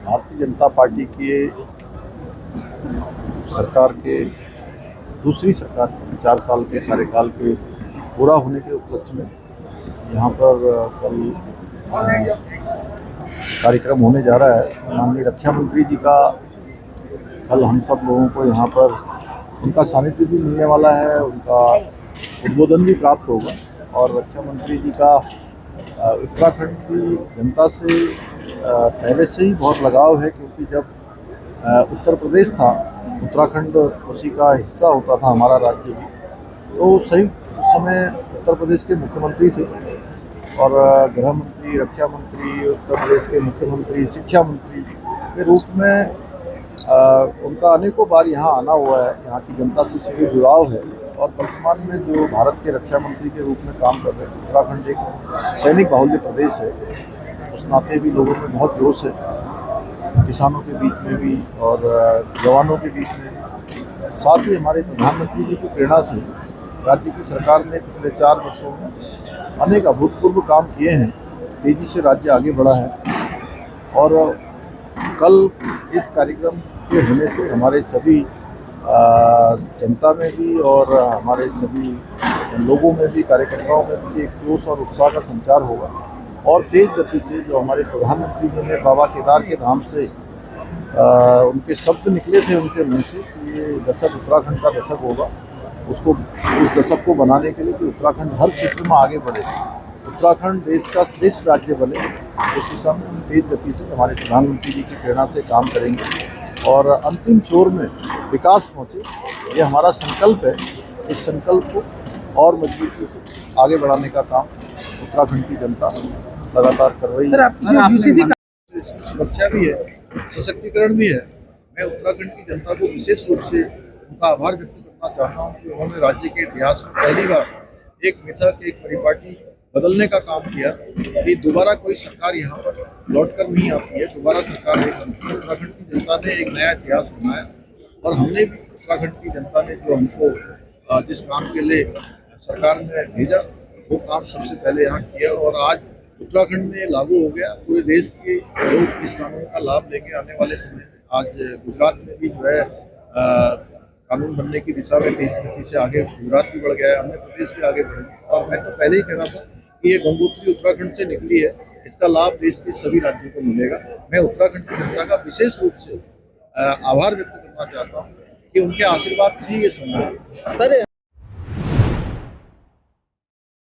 Bharatiya Janata party की सरकार के दूसरी सरकार के 4 साल के कार्यकाल के पूरा होने के उपलक्ष्य में यहाँ पर कल कार्यक्रम होने जा रहा है। माननीय रक्षा मंत्री जी का कल हम सब लोगों को यहाँ पर उनका सानिध्य भी मिलने वाला है, उनका उद्बोधन भी प्राप्त होगा। और रक्षा मंत्री जी का उत्तराखंड की जनता से पहले से ही बहुत लगाव है, क्योंकि जब उत्तर प्रदेश था, उत्तराखंड उसी का हिस्सा होता था, हमारा राज्य भी, तो सही उस समय उत्तर प्रदेश के मुख्यमंत्री थे और गृह मंत्री, रक्षा मंत्री, उत्तर प्रदेश के मुख्यमंत्री, शिक्षा मंत्री के रूप में उनका अनेकों बार यहाँ आना हुआ है। यहाँ की जनता से सीधे जुड़ाव है और वर्तमान में जो भारत के रक्षा मंत्री के रूप में काम कर रहे हैं, उत्तराखंड एक सैनिक बाहुल्य प्रदेश है, उस नाते भी लोगों में बहुत जोश है, किसानों के बीच में भी और जवानों के बीच में भी। साथ ही हमारे प्रधानमंत्री जी की प्रेरणा से राज्य की सरकार ने पिछले 4 वर्षों में अनेक अभूतपूर्व काम किए हैं, तेजी से राज्य आगे बढ़ा है। और कल इस कार्यक्रम के होने से हमारे सभी जनता में भी और हमारे सभी लोगों में भी, कार्यकर्ताओं में भी एक जोश और उत्साह का संचार होगा और तेज गति से जो हमारे प्रधानमंत्री जी ने बाबा केदार के धाम से उनके शब्द निकले थे उनके मुंह से कि ये दशक उत्तराखंड का दशक होगा, उसको उस दशक को बनाने के लिए कि उत्तराखंड हर क्षेत्र में आगे बढ़े, उत्तराखंड देश का श्रेष्ठ राज्य बने, उस दिशा में हम तेज गति से हमारे प्रधानमंत्री जी की प्रेरणा से काम करेंगे और अंतिम छोर में विकास पहुँचे, ये हमारा संकल्प है। इस संकल्प को और मजबूती से आगे बढ़ाने का काम उत्तराखंड की जनता लगातार कर रही है। इसमें सुरक्षा भी है, सशक्तिकरण भी है। मैं उत्तराखंड की जनता को विशेष रूप से उनका आभार व्यक्त करना चाहता हूँ कि उन्होंने राज्य के इतिहास में पहली बार एक मिथक, एक परिपाटी बदलने का काम किया कि दोबारा कोई सरकार यहाँ पर लौटकर नहीं आती है, दोबारा सरकार नहीं बनती है। उत्तराखंड की जनता ने एक नया इतिहास बनाया और हमने भी उत्तराखंड की जनता ने जो हमको जिस काम के लिए सरकार ने भेजा वो काम सबसे पहले यहाँ किया और आज उत्तराखंड में लागू हो गया। पूरे देश के लोग इस कानून का लाभ लेंगे आने वाले समय में। आज गुजरात में भी जो है कानून बनने की दिशा में तेज गति से आगे गुजरात भी बढ़ गया है, अन्य प्रदेश भी आगे बढ़ेंगे। और मैं तो पहले ही कह रहा था कि ये गंगोत्री उत्तराखंड से निकली है, इसका लाभ देश के सभी राज्यों को मिलेगा। मैं उत्तराखंड की जनता का विशेष रूप से आभार व्यक्त करना चाहता हूँ कि उनके आशीर्वाद से ही ये संभव है।